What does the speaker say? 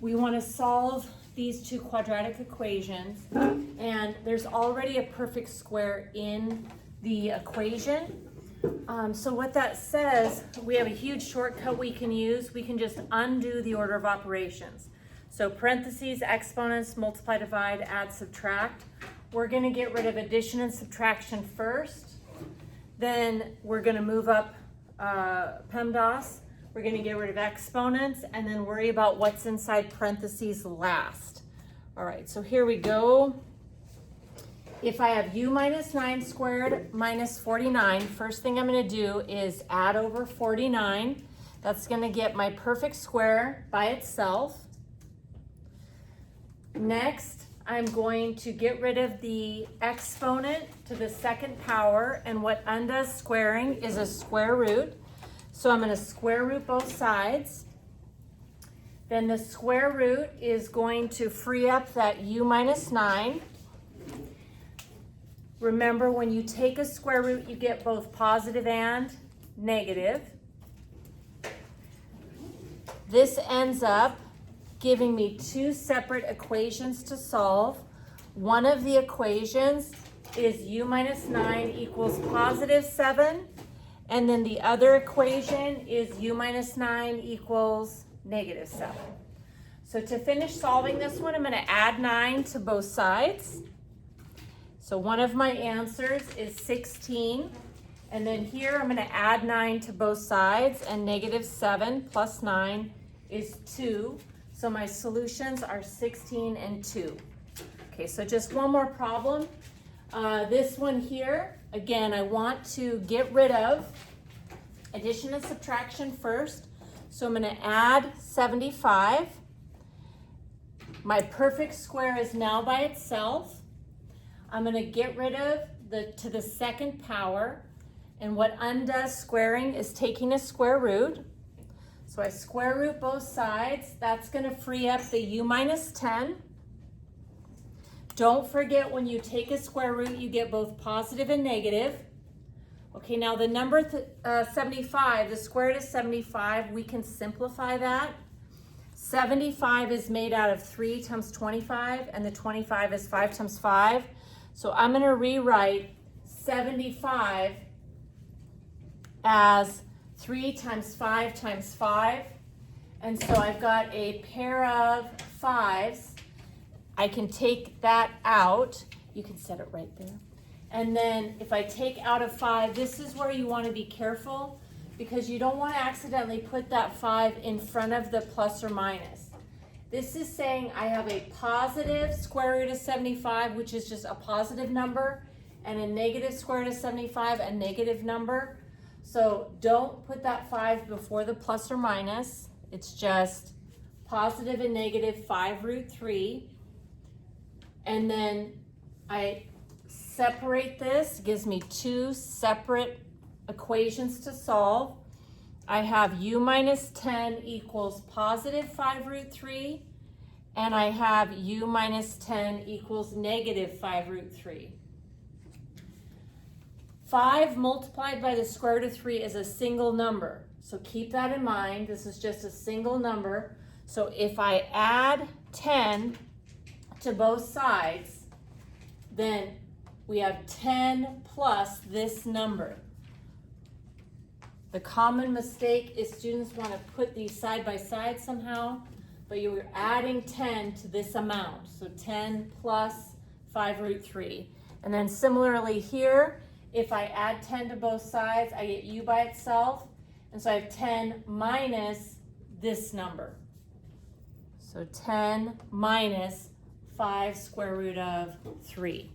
we want to solve these two quadratic equations, and there's already a perfect square in the equation. So what that says, we have a huge shortcut we can use. We can just undo the order of operations. So parentheses, exponents, multiply, divide, add, subtract. We're going to get rid of addition and subtraction first. Then we're going to move up PEMDAS. We're going to get rid of exponents and then worry about what's inside parentheses last. All right, so here we go. If I have u minus 9 squared minus 49, first thing I'm going to do is add over 49. That's going to get my perfect square by itself. Next, I'm going to get rid of the exponent to the second power, and what undoes squaring is a square root. So I'm going to square root both sides. Then the square root is going to free up that u minus 9. Remember, when you take a square root, you get both positive and negative. This ends up giving me two separate equations to solve. One of the equations is u minus 9 equals positive 7, and then the other equation is u minus 9 equals negative 7. So to finish solving this one, I'm going to add 9 to both sides. So one of my answers is 16, and then here I'm going to add 9 to both sides, and negative 7 plus 9 is 2. So my solutions are 16 and 2. Okay, so just one more problem. This one here, again, I want to get rid of addition and subtraction first. So I'm going to add 75. My perfect square is now by itself. I'm going to get rid of to the second power, and what undoes squaring is taking a square root. So I square root both sides. That's going to free up the u minus 10. Don't forget, when you take a square root, you get both positive and negative. Okay, now the number 75, the square root is 75. We can simplify that. 75 is made out of 3 times 25, and the 25 is 5 times 5. So I'm going to rewrite 75 as 3 times 5 times 5. And so I've got a pair of 5s. I can take that out. You can set it right there. And then if I take out a 5, this is where you want to be careful, because you don't want to accidentally put that 5 in front of the plus or minus. This is saying I have a positive square root of 75, which is just a positive number, and a negative square root of 75, a negative number. So don't put that 5 before the plus or minus. It's just positive and negative 5 root 3. And then I separate this, gives me two separate equations to solve. I have u minus 10 equals positive 5 root 3, and I have u minus 10 equals negative 5 root 3. 5 multiplied by the square root of 3 is a single number. So keep that in mind. This is just a single number. So if I add 10 to both sides, then we have 10 plus this number. The common mistake is students want to put these side by side somehow, but you're adding 10 to this amount. So 10 plus 5 root 3. And then similarly here, if I add 10 to both sides, I get u by itself. And so I have 10 minus this number. So 10 minus 5 square root of 3.